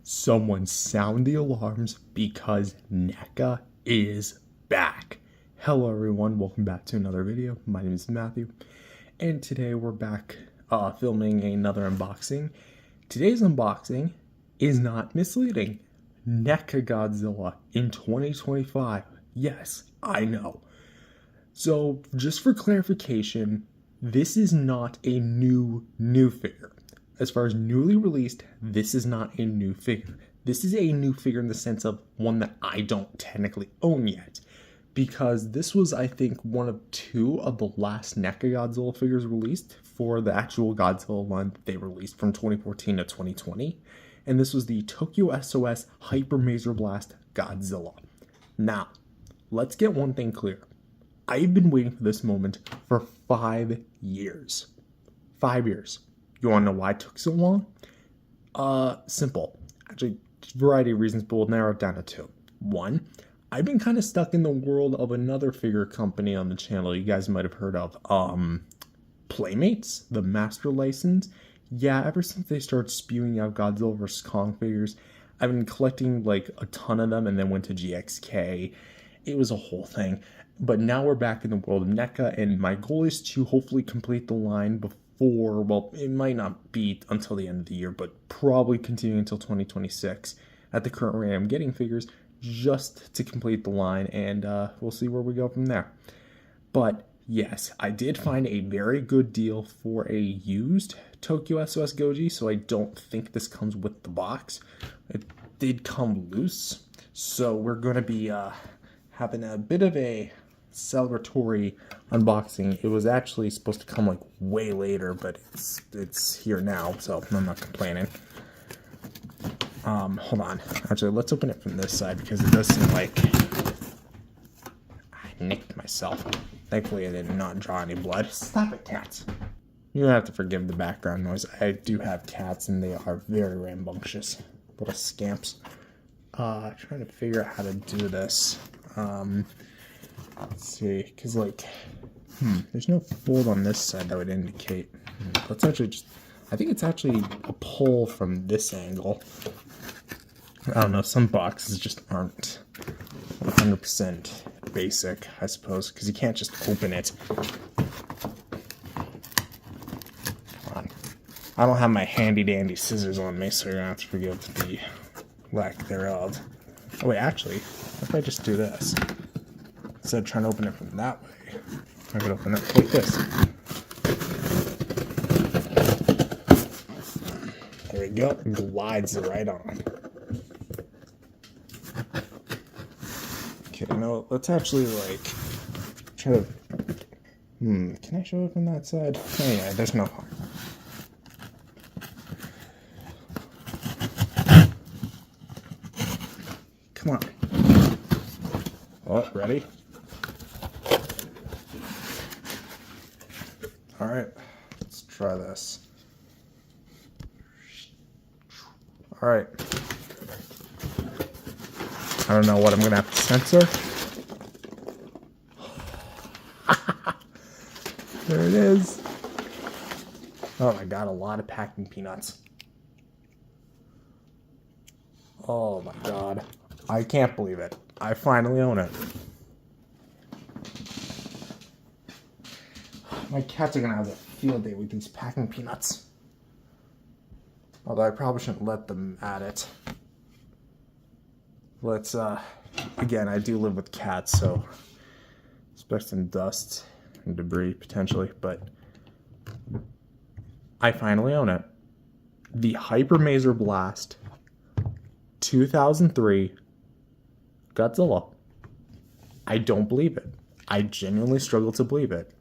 Someone sound the alarms because NECA is back. Hello everyone, welcome back to another video. My name is Matthew, and today we're back filming another unboxing. Today's unboxing is not misleading. NECA Godzilla in 2025. Yes, I know. So, just for clarification, this is not a new figure. As far as newly released, this is not a new figure. This is a new figure in the sense of one that I don't technically own yet. Because this was, I think, one of two of the last NECA Godzilla figures released for the actual Godzilla line that they released from 2014 to 2020. And this was the Tokyo S.O.S. Hyper Maser Blast Godzilla. Now, let's get one thing clear. I've been waiting for this moment for 5 years. 5 years. You want to know why it took so long? Simple. Actually, a variety of reasons, but we'll narrow it down to two. One, I've been kind of stuck in the world of another figure company on the channel you guys might have heard of. Playmates, the master license. Yeah, ever since they started spewing out Godzilla vs. Kong figures, I've been collecting like a ton of them and then went to GXK. It was a whole thing. But now we're back in the world of NECA, and my goal is to hopefully complete the line before, well, it might not be until the end of the year, but probably continuing until 2026 at the current rate I'm getting figures, just to complete the line, and we'll see where we go from there. But yes, I did find a very good deal for a used Tokyo S.O.S. Goji, so I don't think this comes with the box. It did come loose, so we're going to be having a bit of a celebratory unboxing. It was actually supposed to come like way later, but it's here now, so I'm not complaining. Hold on. Actually, let's open it from this side because it does seem like I nicked myself. Thankfully, I did not draw any blood. Stop it, cats. You're gonna have to forgive the background noise. I do have cats, and they are very rambunctious little scamps. Trying to figure out how to do this. Let's see, because like, there's no fold on this side that would indicate. Let's actually just, I think it's actually a pull from this angle. I don't know, some boxes just aren't 100% basic, I suppose, because you can't just open it. Come on. I don't have my handy dandy scissors on me, so you're gonna have to forgive the lack thereof. Oh wait, actually, what if I just do this? Instead of trying to open it from that way, I could open it like this. There we go. Glides right on. Okay, you know what? Let's actually like try to. Can I show it from that side? Oh yeah, there's no harm. Come on. Oh, ready? Alright, let's try this. Alright. I don't know what I'm gonna have to censor. There it is. Oh my god, a lot of packing peanuts. Oh my god. I can't believe it. I finally own it. My cats are gonna have a field day with these packing peanuts. Although I probably shouldn't let them at it. Let's, again, I do live with cats, so expect some dust and debris potentially, but I finally own it. The Hyper Maser Blast 2003 Godzilla. I don't believe it. I genuinely struggle to believe it.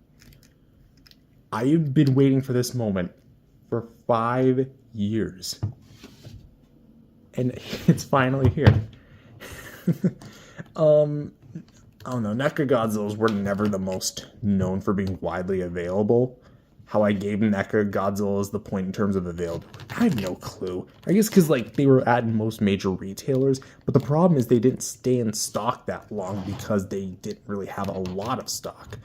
I've been waiting for this moment for 5 years. And it's finally here. I don't know, NECA Godzillas were never the most known for being widely available. How I gave NECA Godzilla the point in terms of availability, I have no clue. I guess because like they were at most major retailers, but the problem is they didn't stay in stock that long because they didn't really have a lot of stock.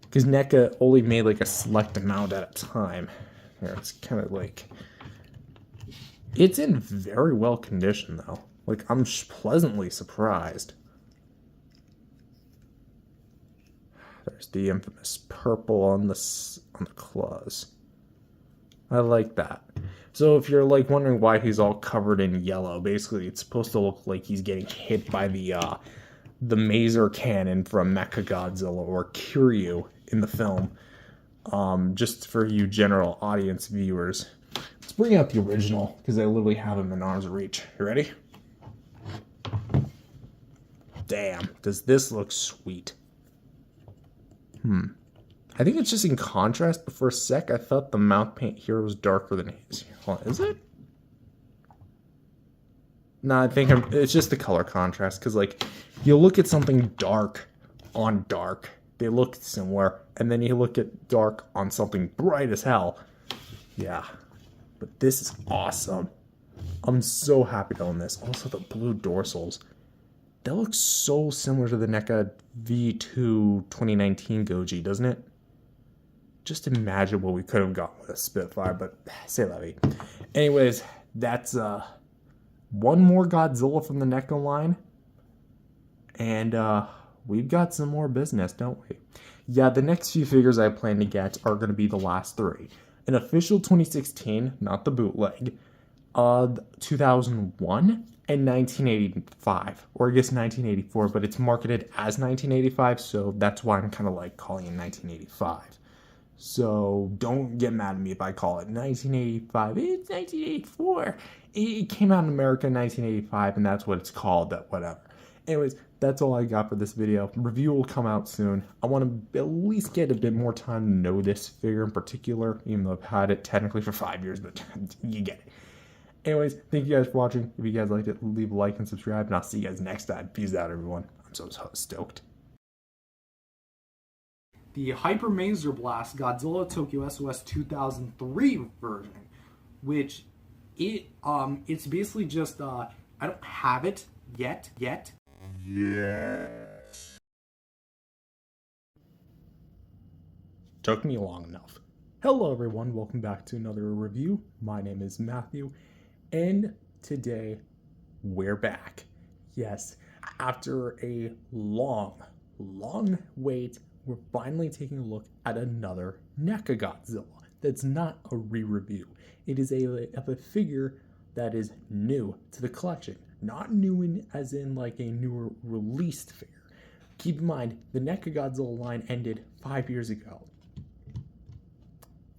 Because NECA only made like a select amount at a time. Here, it's kind of like It's in very well condition, though. Like, I'm pleasantly surprised. There's the infamous purple on the claws. I like that. So if you're like wondering why he's all covered in yellow, basically it's supposed to look like he's getting hit by the maser cannon from Mechagodzilla or Kiryu in the film. Just for you general audience viewers. Let's bring out the original, because I literally have him in arm's reach. You ready? Damn, does this look sweet? I think it's just in contrast, but for a sec I thought the mouth paint here was darker than his. Hold on, is it? No, I think it's just the color contrast, because like, you look at something dark on dark, they look similar, and then you look at dark on something bright as hell. Yeah, but this is awesome. I'm so happy to own this. Also, the blue dorsals. That looks so similar to the NECA V2 2019 Goji, doesn't it? Just imagine what we could have gotten with a Spitfire, but say la vie. Anyways, that's one more Godzilla from the NECA line. And we've got some more business, don't we? Yeah, the next few figures I plan to get are going to be the last three. An official 2016, not the bootleg, 2001, and 1985. Or I guess 1984, but it's marketed as 1985, so that's why I'm kind of like calling it 1985. So don't get mad at me if I call it 1985. It's 1984. It came out in America in 1985, and that's what it's called, that whatever. Anyways, that's all I got for this video. Review will come out soon. I want to at least get a bit more time to know this figure in particular, even though I've had it technically for 5 years, but you get it. Anyways, thank you guys for watching. If you guys liked it, leave a like and subscribe, and I'll see you guys next time. Peace out, everyone. I'm so stoked. The Hyper Maser Blast Godzilla Tokyo S.O.S 2003 version, which it's basically just I don't have it yet. Yes. Took me long enough. Hello everyone, welcome back to another review. My name is Matthew, and today we're back. Yes, after a long wait, we're finally taking a look at another NECA Godzilla. That's not a re-review. It is a figure that is new to the collection. Not new as in like a newer released figure. Keep in mind, the NECA Godzilla line ended 5 years ago.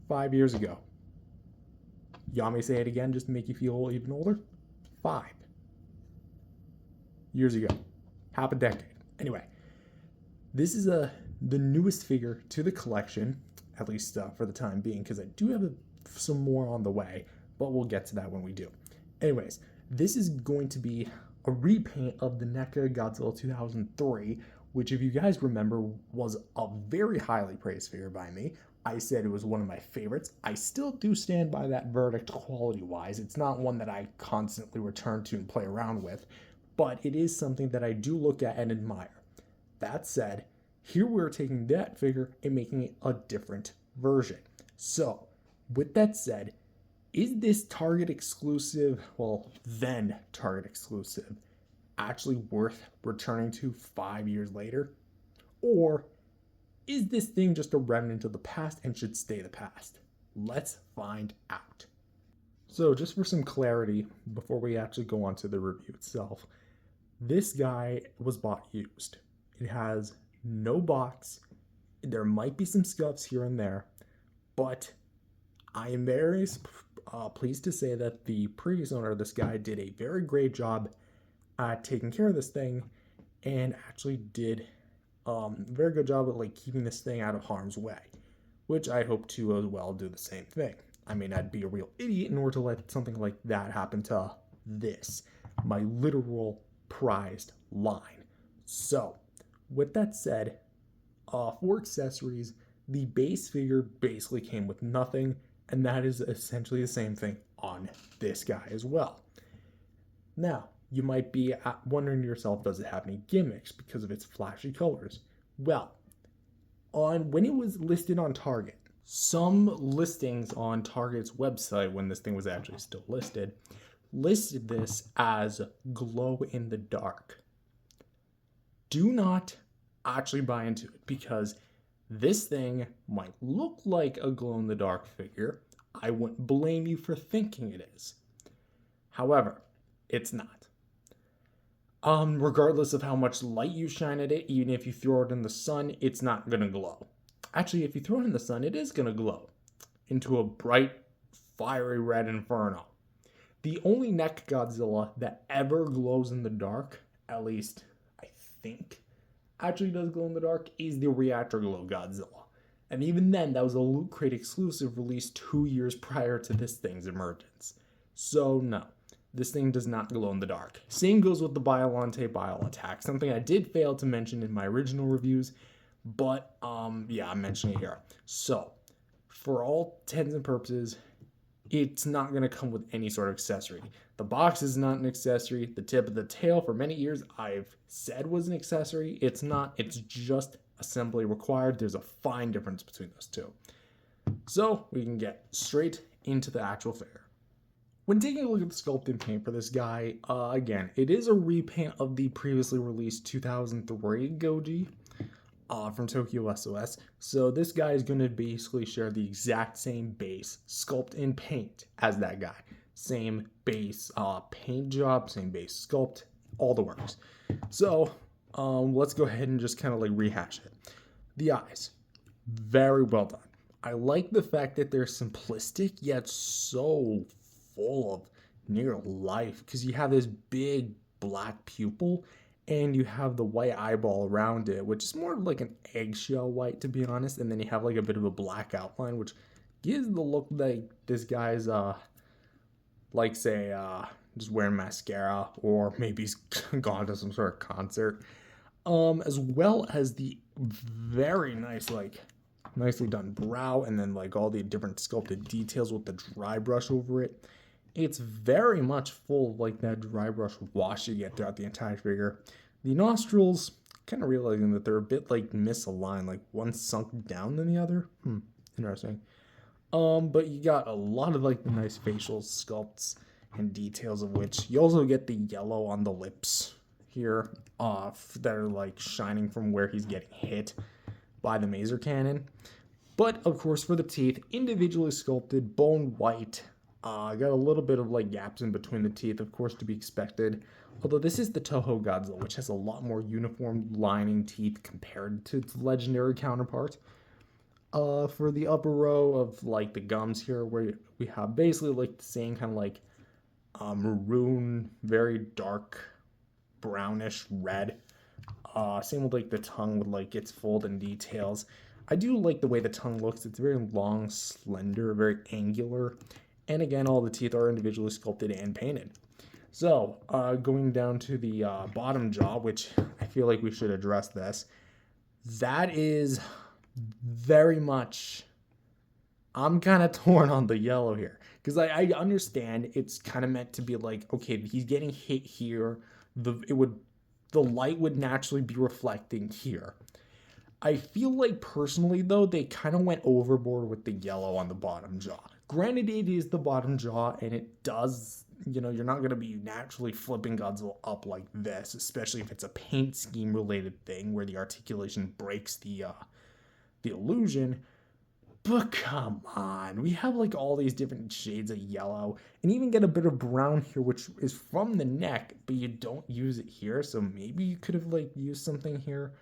5 years ago. You want me to say it again just to make you feel even older? 5 years ago. Half a decade. Anyway, this is the newest figure to the collection, at least for the time being, because I do have some more on the way, but we'll get to that when we do. Anyways, this is going to be a repaint of the NECA Godzilla 2003, which, if you guys remember, was a very highly praised figure by me. I said it was one of my favorites. I still do stand by that verdict quality-wise. It's not one that I constantly return to and play around with, but it is something that I do look at and admire. That said, here we're taking that figure and making it a different version. So, with that said, is this Target exclusive, well, then Target exclusive, actually worth returning to 5 years later? Or is this thing just a remnant of the past and should stay the past? Let's find out. So just for some clarity, before we actually go on to the review itself, this guy was bought used. It has no box. There might be some scuffs here and there, but I am very pleased to say that the previous owner of this guy did a very great job at taking care of this thing, and actually did a very good job at like keeping this thing out of harm's way, which I hope to as well do the same thing. I mean, I'd be a real idiot in order to let something like that happen to this, my literal prized line. So, with that said, for accessories, the base figure basically came with nothing, and that is essentially the same thing on this guy as well. Now, you might be wondering to yourself, does it have any gimmicks because of its flashy colors? Well, when it was listed on Target, some listings on Target's website, when this thing was actually still listed, listed this as glow in the dark. Do not actually buy into it, because this thing might look like a glow in the dark figure. I wouldn't blame you for thinking it is. However, it's not. Regardless of how much light you shine at it, even if you throw it in the sun, it's not gonna glow. Actually, if you throw it in the sun, it is gonna glow into a bright, fiery red inferno. The only NECA Godzilla that ever glows in the dark, at least I think, actually does glow in the dark, is the Reactor Glow Godzilla. And even then, that was a Loot Crate exclusive released 2 years prior to this thing's emergence. So no, this thing does not glow in the dark. Same goes with the Biolante Bio Attack, something I did fail to mention in my original reviews, but yeah, I'm mentioning it here. So, for all intents and purposes, it's not going to come with any sort of accessory. The box is not an accessory. The tip of the tail, for many years, I've said was an accessory. It's not. It's just assembly required. There's a fine difference between those two. So we can get straight into the actual figure. When taking a look at the sculpt and paint for this guy, again, it is a repaint of the previously released 2003 Goji from Tokyo S.O.S. So this guy is going to basically share the exact same base sculpt and paint as that guy. Same base paint job, same base sculpt, all the works. So let's go ahead and just kind of like rehash it. The eyes, very well done. I like the fact that they're simplistic yet so full of near life, because you have this big black pupil and you have the white eyeball around it, which is more like an eggshell white, to be honest, and then you have like a bit of a black outline, which gives the look like this guy's like say just wearing mascara, or maybe he's gone to some sort of concert, as well as the very nice, like nicely done brow, and then like all the different sculpted details with the dry brush over it. It's very much full of like that dry brush wash you get throughout the entire figure. The nostrils, kind of realizing that they're a bit like misaligned, like one sunk down than the other. Interesting. But you got a lot of like the nice facial sculpts and details, of which you also get the yellow on the lips here, that are like shining from where he's getting hit by the maser cannon. But of course, for the teeth, individually sculpted, bone white. Got a little bit of like gaps in between the teeth, of course, to be expected. Although this is the Toho Godzilla, which has a lot more uniform lining teeth compared to its legendary counterpart. For the upper row of like the gums here, where we have basically like the same kind of like maroon, very dark, brownish red. Same with like the tongue with like its fold and details. I do like the way the tongue looks. It's very long, slender, very angular. And again, all the teeth are individually sculpted and painted. So, going down to the bottom jaw, which I feel like we should address this. That is very much... I'm kind of torn on the yellow here. Because I understand it's kind of meant to be like, okay, he's getting hit here. The light would naturally be reflecting here. I feel like personally, though, they kind of went overboard with the yellow on the bottom jaw. Granted, it is the bottom jaw, and it does, you're not going to be naturally flipping Godzilla up like this, especially if it's a paint scheme related thing where the articulation breaks the illusion. But come on, we have like all these different shades of yellow, and even get a bit of brown here, which is from the neck, but you don't use it here, so maybe you could have like used something here.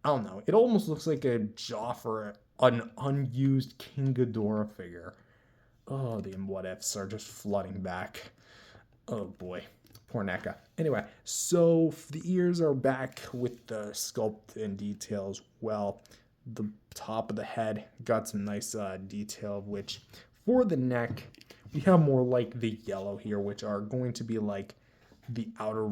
I don't know. It almost looks like a jaw for an unused King Ghidorah figure. Oh, the what ifs are just flooding back. Oh boy, poor NECA. Anyway, so the ears are back with the sculpt and details. Well, the top of the head got some nice detail, which for the neck, we have more like the yellow here, which are going to be like the outer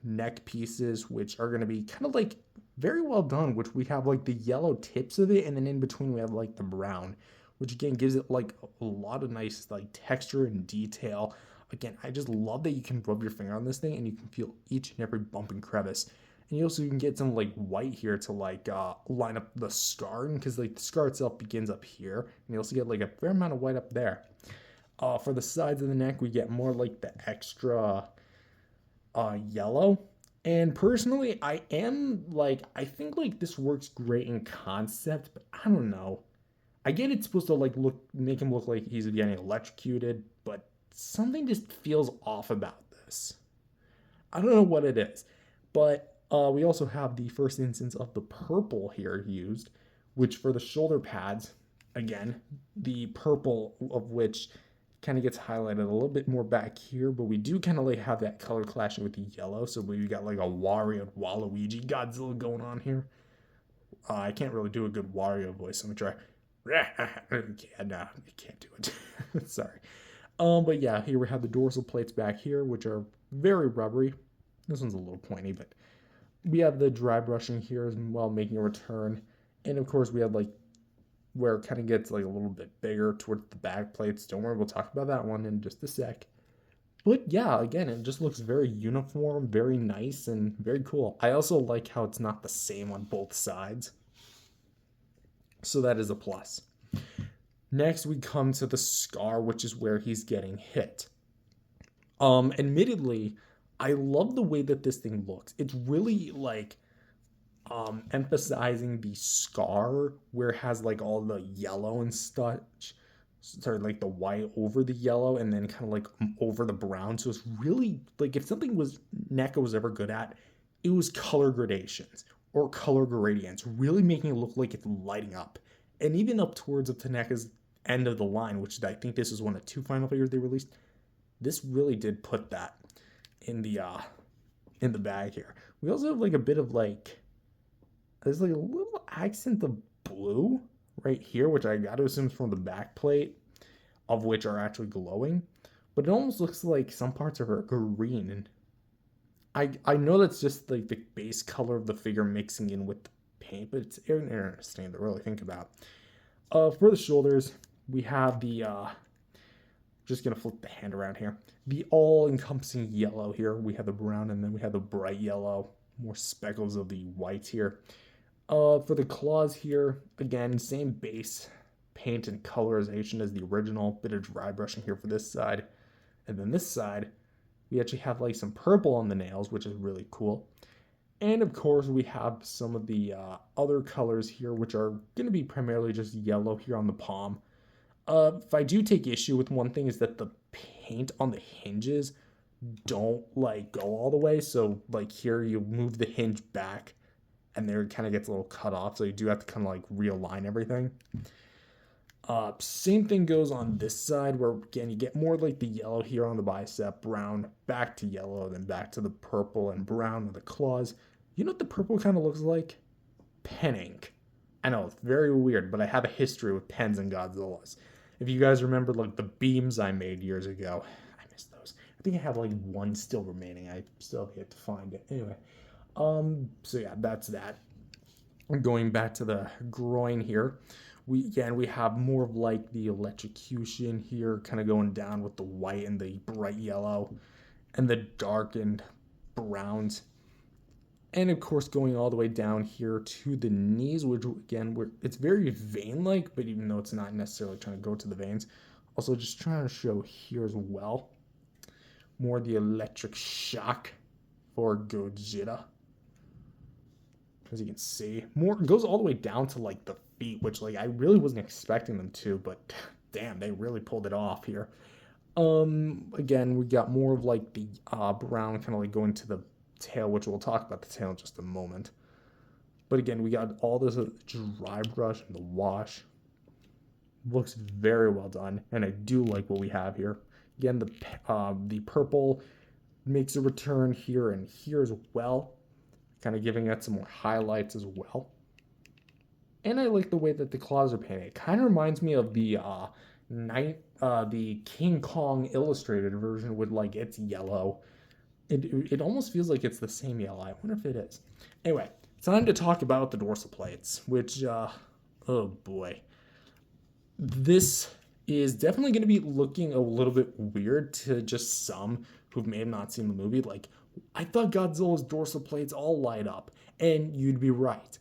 neck pieces, which are going to be kind of like very well done, which we have like the yellow tips of it, and then in between we have like the brown, which again gives it like a lot of nice like texture and detail. Again, I just love that you can rub your finger on this thing and you can feel each and every bump and crevice. And you also can get some like white here to like line up the scar, because like the scar itself begins up here, and you also get like a fair amount of white up there. For the sides of the neck, we get more like the extra yellow. And personally, I think like this works great in concept, but I don't know. I get it's supposed to like make him look like he's getting electrocuted, but something just feels off about this. I don't know what it is, but we also have the first instance of the purple here used, which for the shoulder pads, again, the purple of which kind of gets highlighted a little bit more back here, but we do kind of like have that color clashing with the yellow, so we got like a Wario and Waluigi Godzilla going on here. I can't really do a good Wario voice. I'm gonna try. Yeah, no, I can't do it. Sorry. But yeah, here we have the dorsal plates back here, which are very rubbery. This one's a little pointy, but we have the dry brushing here as well, making a return. And of course, we have like where it kind of gets like a little bit bigger towards the back plates. Don't worry, we'll talk about that one in just a sec. But yeah, again, it just looks very uniform, very nice, and very cool. I also like how it's not the same on both sides. So that is a plus. Next, we come to the scar, which is where he's getting hit. Admittedly, I love the way that this thing looks. It's really like emphasizing the scar where it has like all the yellow and such. Sorry, like the white over the yellow and then kind of like over the brown. So it's really like if something was NECA was ever good at, it was color gradations or color gradients, really making it look like it's lighting up. And even up towards up to NECA's end of the line, which I think this is one of 2 final figures they released. This really did put that in the bag here. We also have like a bit of like there's like a little accent of blue right here, which I gotta assume is from the back plate, of which are actually glowing. But it almost looks like some parts are green, and I know that's just like the base color of the figure mixing in with the paint, but it's interesting to really think about. For the shoulders, we have the just gonna flip the hand around here. The all-encompassing yellow here. We have the brown, and then we have the bright yellow. More speckles of the white here. For the claws here, again, same base paint and colorization as the original. Bit of dry brushing here for this side. And then this side, we actually have like some purple on the nails, which is really cool. And of course, we have some of the other colors here, which are going to be primarily just yellow here on the palm. If I do take issue with one thing is that the paint on the hinges don't like go all the way. So like here, you move the hinge back and there it kind of gets a little cut off. So you do have to kind of like realign everything. Same thing goes on this side where again, you get more like the yellow here on the bicep, brown, back to yellow, then back to the purple and brown on the claws. You know what the purple kind of looks like? Pen ink. I know, it's very weird, but I have a history with pens and Godzillas. If you guys remember like the beams I made years ago, I miss those. I think I have like one still remaining. I still have yet to find it. Anyway, so yeah, that's that. Going back to the groin here, we have more of like the electrocution here, kind of going down with the white and the bright yellow, and the darkened browns. And of course, going all the way down here to the knees, which again, it's very vein-like, but even though it's not necessarily trying to go to the veins, also just trying to show here as well, more the electric shock for Gojira. As you can see, more goes all the way down to like the feet, which like I really wasn't expecting them to, but damn, they really pulled it off here. Again, we got more of like the brown kind of like going to the tail, which we'll talk about the tail in just a moment. But again, we got all this dry brush and the wash. Looks very well done, and I do like what we have here. Again, the purple makes a return here and here as well, kind of giving it some more highlights as well. And I like the way that the claws are painted. It kind of reminds me of the King Kong illustrated version with like it's yellow. It almost feels like it's the same yellow. I wonder if it is. Anyway, it's time to talk about the dorsal plates, which, oh boy. This is definitely going to be looking a little bit weird to just some who may have not seen the movie. Like, I thought Godzilla's dorsal plates all light up, and you'd be right.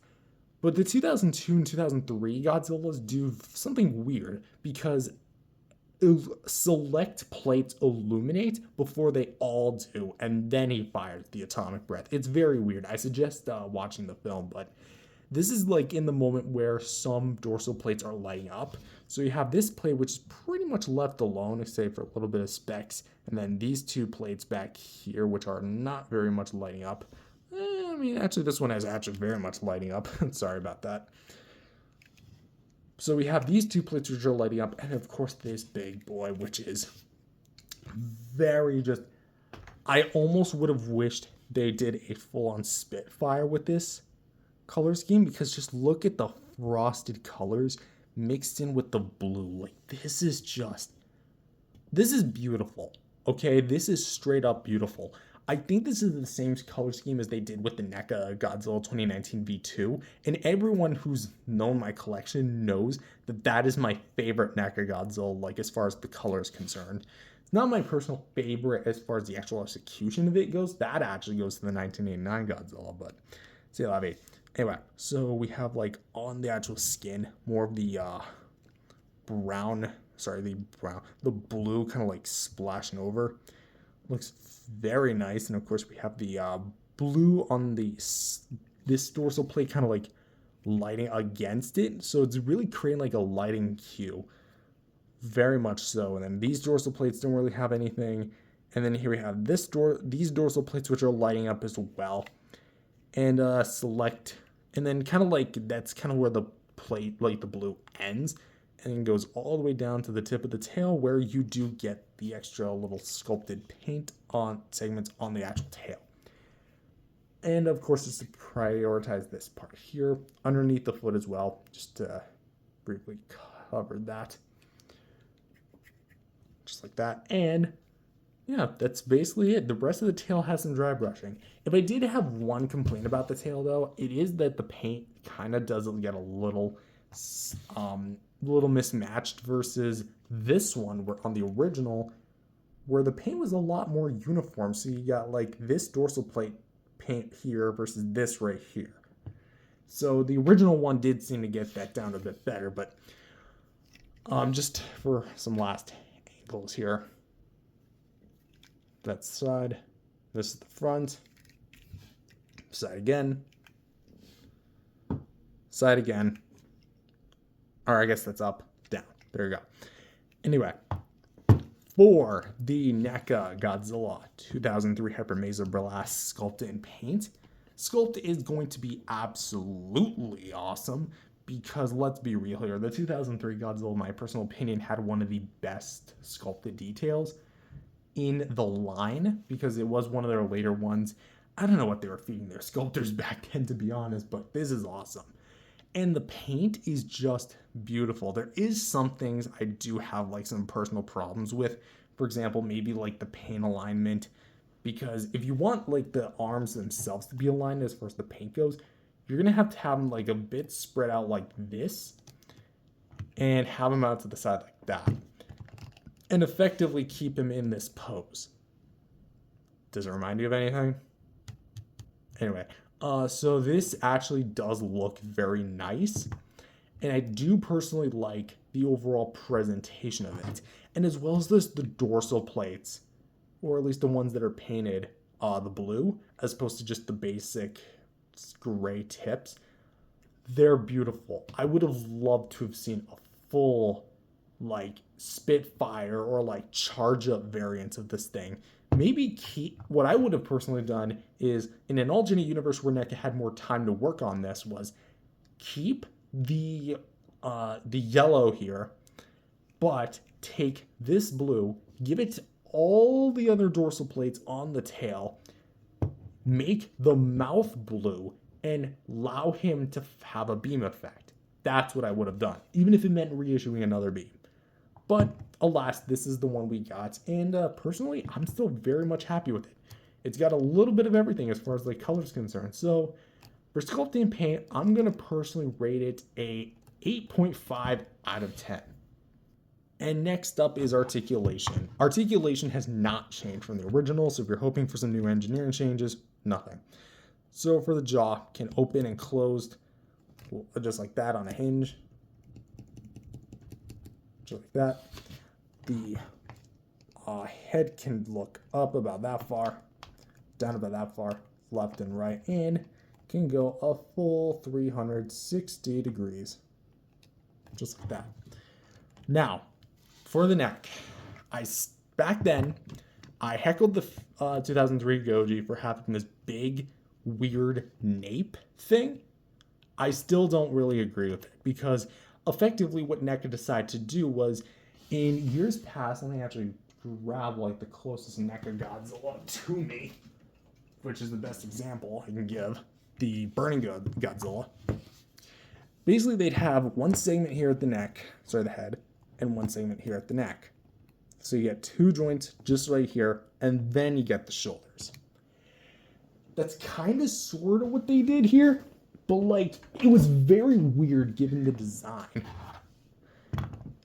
But the 2002 and 2003 Godzillas do something weird because select plates illuminate before they all do, and then he fires the atomic breath. It's very weird. I suggest watching the film, but this is like in the moment where some dorsal plates are lighting up. So you have this plate, which is pretty much left alone, except for a little bit of specks, and then these two plates back here, which are not very much lighting up. I mean, actually, this one is actually very much lighting up. Sorry about that. So we have these two plates which are lighting up, and of course this big boy, which is very just... I almost would have wished they did a full-on Spitfire with this color scheme, because just look at the frosted colors mixed in with the blue. Like, this is beautiful. Okay, this is straight up beautiful. I think this is the same color scheme as they did with the NECA Godzilla 2019 V2, and everyone who's known my collection knows that that is my favorite NECA Godzilla, like, as far as the color is concerned. It's not my personal favorite as far as the actual execution of it goes. That actually goes to the 1989 Godzilla, but c'est la vie. Anyway, so we have, like, on the actual skin, more of the the blue kind of like splashing over. Looks very nice. And of course we have the blue on this dorsal plate kind of like lighting against it. So it's really creating like a lighting hue. Very much so. And then these dorsal plates don't really have anything. And then here we have these dorsal plates which are lighting up as well. And select, and then kind of like that's kind of where the plate, like the blue, ends, and then goes all the way down to the tip of the tail, where you do get the extra little sculpted paint on segments on the actual tail. And of course, just to prioritize this part here underneath the foot as well, just to briefly cover that, just like that. And yeah, that's basically it. The rest of the tail has some dry brushing. If I did have one complaint about the tail, though, it is that the paint kind of does get a little mismatched versus this one, where on the original, where the paint was a lot more uniform. So you got like this dorsal plate paint here versus this right here. So the original one did seem to get that down a bit better, but just for some last angles here. That's the side. This is the front. Side again. Side again. Or I guess that's up, down. There you go. Anyway, for the NECA Godzilla 2003 Hypermaser Blast Sculpt in Paint, Sculpt is going to be absolutely awesome, because let's be real here, the 2003 Godzilla, in my personal opinion, had one of the best sculpted details in the line, because it was one of their later ones. I don't know what they were feeding their sculptors back then, to be honest, but this is awesome. And the paint is just beautiful. There is some things I do have like some personal problems with. For example, maybe like the paint alignment, because if you want like the arms themselves to be aligned as far as the paint goes, you're gonna have them like a bit spread out like this, and have them out to the side like that, and effectively keep him in this pose. Does it remind you of anything? Anyway, so this actually does look very nice, and I do personally like the overall presentation of it. And as well as this, the dorsal plates, or at least the ones that are painted the blue, as opposed to just the basic gray tips, they're beautiful. I would have loved to have seen a full like Spitfire or like charge up variants of this thing. Maybe what I would have personally done is, in an alternate universe where NECA had more time to work on this, was keep the yellow here, but take this blue, give it to all the other dorsal plates on the tail, make the mouth blue, and allow him to have a beam effect. That's what I would have done, even if it meant reissuing another beam. But alas, this is the one we got, and personally, I'm still very much happy with it. It's got a little bit of everything as far as the color is concerned. So for sculpting paint, I'm going to personally rate it a 8.5 out of 10. And next up is articulation. Articulation has not changed from the original, so if you're hoping for some new engineering changes, nothing. So for the jaw, can open and closed just like that on a hinge. Just like that. the head can look up about that far, down about that far, left and right, and can go a full 360 degrees. Just like that. Now, for the neck, back then, I heckled the 2003 Goji for having this big, weird nape thing. I still don't really agree with it because effectively what NECA decided to do was in years past, let me actually grab like the closest NECA Godzilla to me, which is the best example I can give, the Burning Godzilla. Basically, they'd have one segment here at the the head, and one segment here at the neck. So you get two joints just right here, and then you get the shoulders. That's kind of sort of what they did here, but like, it was very weird given the design.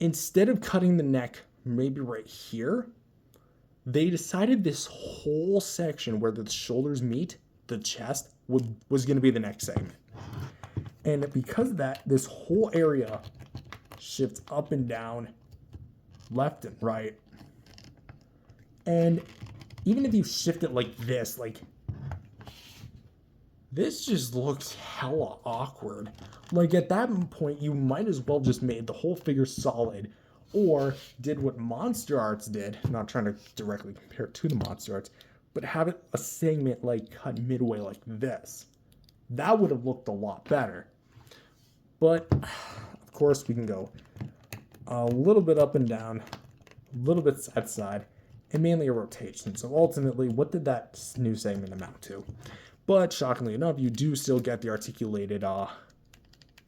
Instead of cutting the neck maybe right here, they decided this whole section where the shoulders meet, the chest, was going to be the next segment. And because of that, this whole area shifts up and down, left and right. And even if you shift it like this just looks hella awkward. Like at that point, you might as well just made the whole figure solid, or did what Monster Arts did. I'm not trying to directly compare it to the Monster Arts, but have it a segment like cut midway like this. That would have looked a lot better. But of course, we can go a little bit up and down, a little bit side to side, and mainly a rotation. So ultimately, what did that new segment amount to? But shockingly enough, you do still get the articulated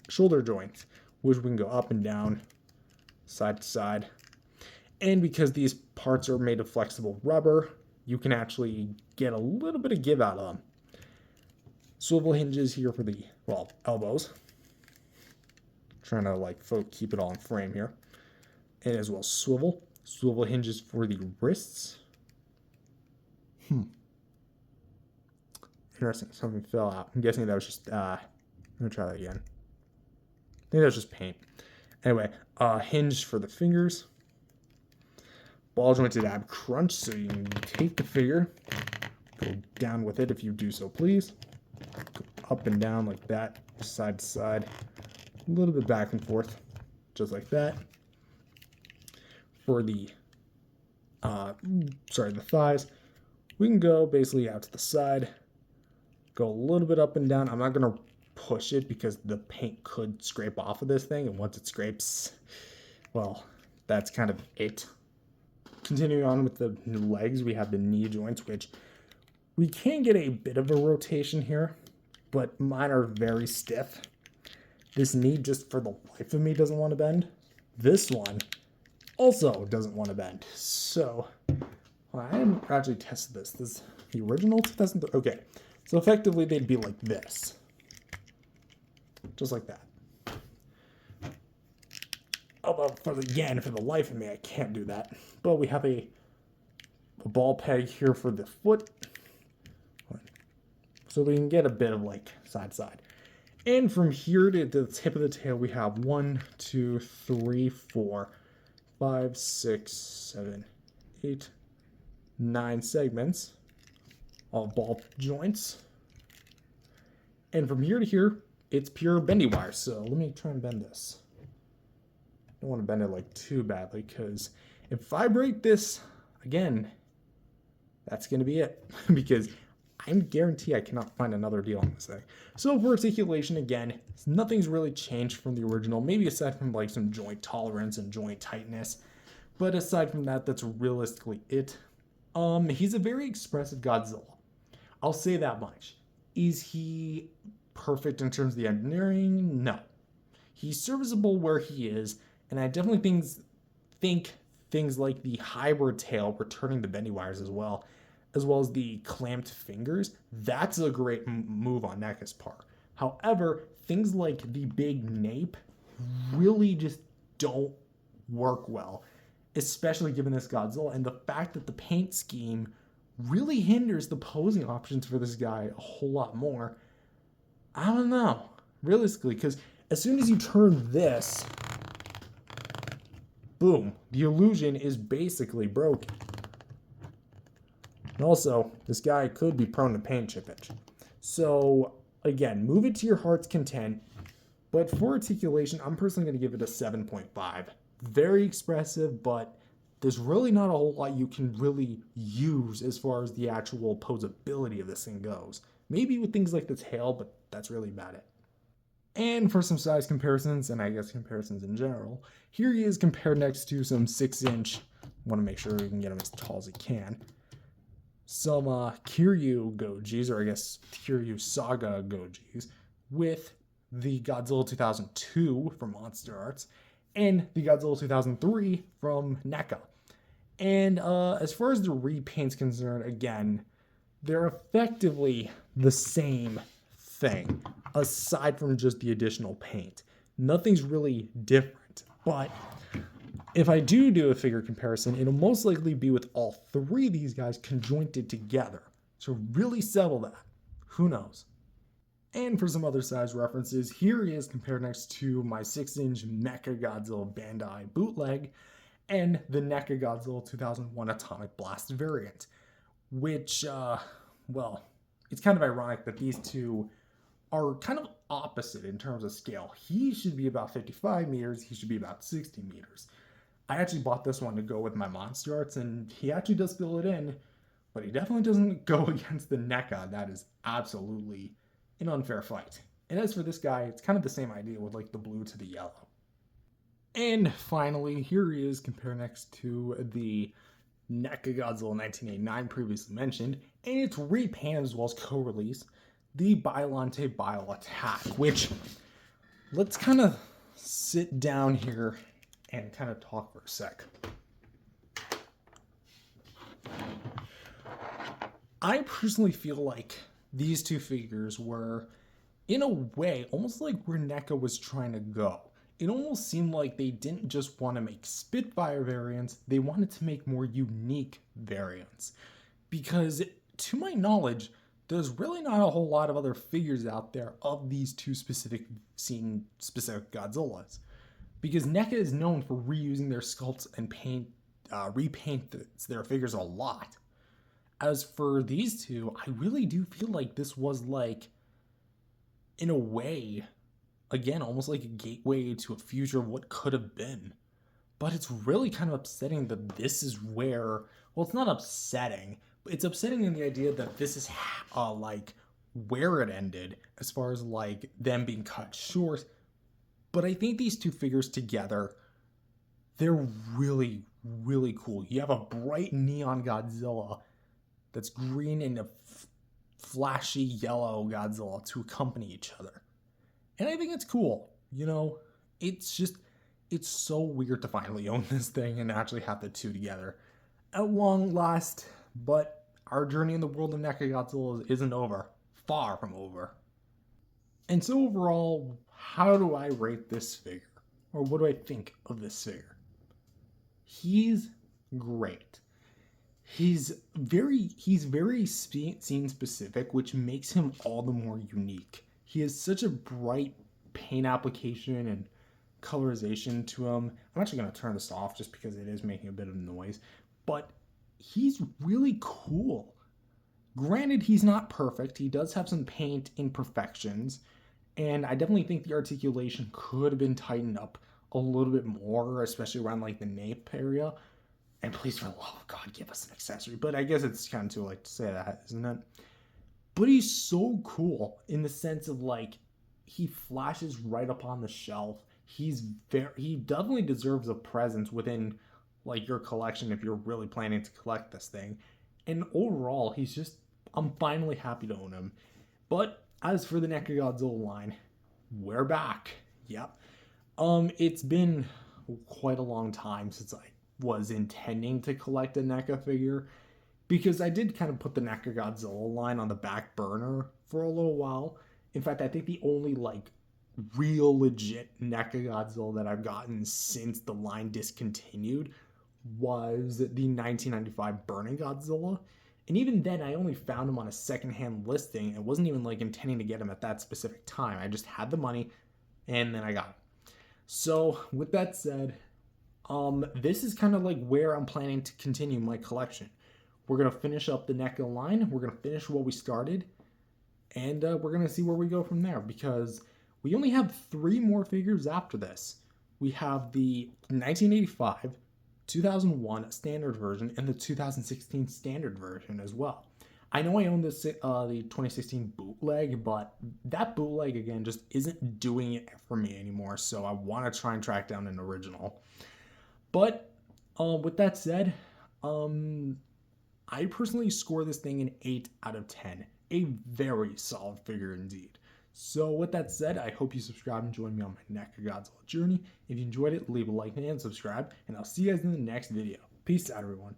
shoulder joints, which we can go up and down, side to side. And because these parts are made of flexible rubber, you can actually get a little bit of give out of them. Swivel hinges here for the, elbows. Trying to keep it all in frame here. And as well swivel hinges for the wrists. Interesting, something fell out. I'm guessing that was just let me try that again. I think that was just paint. Anyway, hinge for the fingers. Ball jointed ab crunch, so you can take the figure, go down with it if you do so please. Go up and down like that, side to side. A little bit back and forth, just like that. For the the thighs, we can go basically out to the side, go a little bit up and down. I'm not gonna push it because the paint could scrape off of this thing, and once it scrapes, well, that's kind of it. Continuing on with the legs, we have the knee joints, which we can get a bit of a rotation here, but mine are very stiff. This knee, just for the life of me, doesn't want to bend. This one also doesn't want to bend. So, I haven't actually tested this. This is the original 2003. Okay, so effectively they'd be like this. Just like that. Although, for the life of me, I can't do that. But we have a ball peg here for the foot. So we can get a bit of side to side. And from here to the tip of the tail, we have 1, 2, 3, 4, 5, 6, 7, 8, 9 segments of ball joints. And from here to here, it's pure bendy wire. So let me try and bend this. I don't want to bend it too badly, because if I break this again, that's going to be it. Because I'm guarantee I cannot find another deal on this thing. So for articulation, again, nothing's really changed from the original, maybe aside from some joint tolerance and joint tightness. But aside from that, that's realistically it. He's a very expressive Godzilla. I'll say that much. Is he perfect in terms of the engineering? No. He's serviceable where he is, and I definitely think things like the hybrid tail returning the bendy wires as well as the clamped fingers, that's a great move on NECA's part. However, things like the big nape really just don't work well, especially given this Godzilla, and the fact that the paint scheme really hinders the posing options for this guy a whole lot more. I don't know, realistically, because as soon as you turn this, boom, the illusion is basically broken. And also, this guy could be prone to paint chippage. So, again, move it to your heart's content. But for articulation, I'm personally going to give it a 7.5. Very expressive, but there's really not a whole lot you can really use as far as the actual posability of this thing goes. Maybe with things like the tail, but that's really about it. And for some size comparisons, and I guess comparisons in general, here he is compared next to some 6-inch, want to make sure you can get him as tall as you can, some Kiryu Gojis, or I guess Kiryu Saga Gojis, with the Godzilla 2002 from Monster Arts, and the Godzilla 2003 from NECA. And as far as the repaint's concerned, again, they're effectively the same thing, aside from just the additional paint. Nothing's really different, but if I do a figure comparison, it'll most likely be with all three of these guys conjointed together. So really settle that. Who knows? And for some other size references, here he is compared next to my 6-inch Mechagodzilla Bandai bootleg and the NECA Godzilla 2001 Atomic Blast variant, which, well, it's kind of ironic that these two are kind of opposite in terms of scale. He should be about 55 meters, he should be about 60 meters. I actually bought this one to go with my Monster Arts, and he actually does fill it in, but he definitely doesn't go against the NECA. That is absolutely an unfair fight. And as for this guy, it's kind of the same idea with like the blue to the yellow. And finally, here he is compared next to the NECA Godzilla 1989 previously mentioned, and it's repainted as well as co-release, the Biollante Bio Attack, which, let's kind of sit down here and kind of talk for a sec. I personally feel like these two figures were, in a way, almost like where NECA was trying to go. It almost seemed like they didn't just want to make Spitfire variants, they wanted to make more unique variants. Because, to my knowledge, there's really not a whole lot of other figures out there of these two specific Godzillas. Because NECA is known for reusing their sculpts and repaint their figures a lot. As for these two, I really do feel like this was like, in a way, again, almost like a gateway to a future of what could have been. But it's really kind of upsetting that this is where, well, it's not upsetting, but it's upsetting in the idea that this is like where it ended as far as like them being cut short. But I think these two figures together, they're really, really cool. You have a bright neon Godzilla that's green and a flashy yellow Godzilla to accompany each other. And I think it's cool. You know, it's so weird to finally own this thing and actually have the two together at long last. But our journey in the world of NECA Godzilla isn't over. Far from over. And so overall, how do I rate this figure? Or what do I think of this figure? He's great. He's very scene specific, which makes him all the more unique. He has such a bright paint application and colorization to him. I'm actually going to turn this off just because it is making a bit of noise. But he's really cool. Granted, he's not perfect. He does have some paint imperfections. And I definitely think the articulation could have been tightened up a little bit more, especially around like the nape area. And please, for the love of God, give us an accessory. But I guess it's kind of too late to say that, isn't it? But he's so cool in the sense of like, he flashes right up on the shelf. He definitely deserves a presence within like your collection if you're really planning to collect this thing. And overall, I'm finally happy to own him. But as for the NECA Godzilla line, we're back. Yep. It's been quite a long time since I was intending to collect a NECA figure, because I did kind of put the NECA Godzilla line on the back burner for a little while. In fact, I think the only like real legit NECA Godzilla that I've gotten since the line discontinued was the 1995 Burning Godzilla. And even then, I only found him on a secondhand listing and wasn't even like intending to get him at that specific time. I just had the money and then I got him. So with that said, This is kind of like where I'm planning to continue my collection. We're going to finish up the NECA line. We're going to finish what we started. And we're going to see where we go from there. Because we only have 3 more figures after this. We have the 1985, 2001 standard version, and the 2016 standard version as well. I know I own this the 2016 bootleg, but that bootleg again just isn't doing it for me anymore. So I want to try and track down an original. But with that said, I personally score this thing an 8 out of 10. A very solid figure indeed. So with that said, I hope you subscribe and join me on my NECA Godzilla journey. If you enjoyed it, leave a like and subscribe, and I'll see you guys in the next video. Peace out, everyone.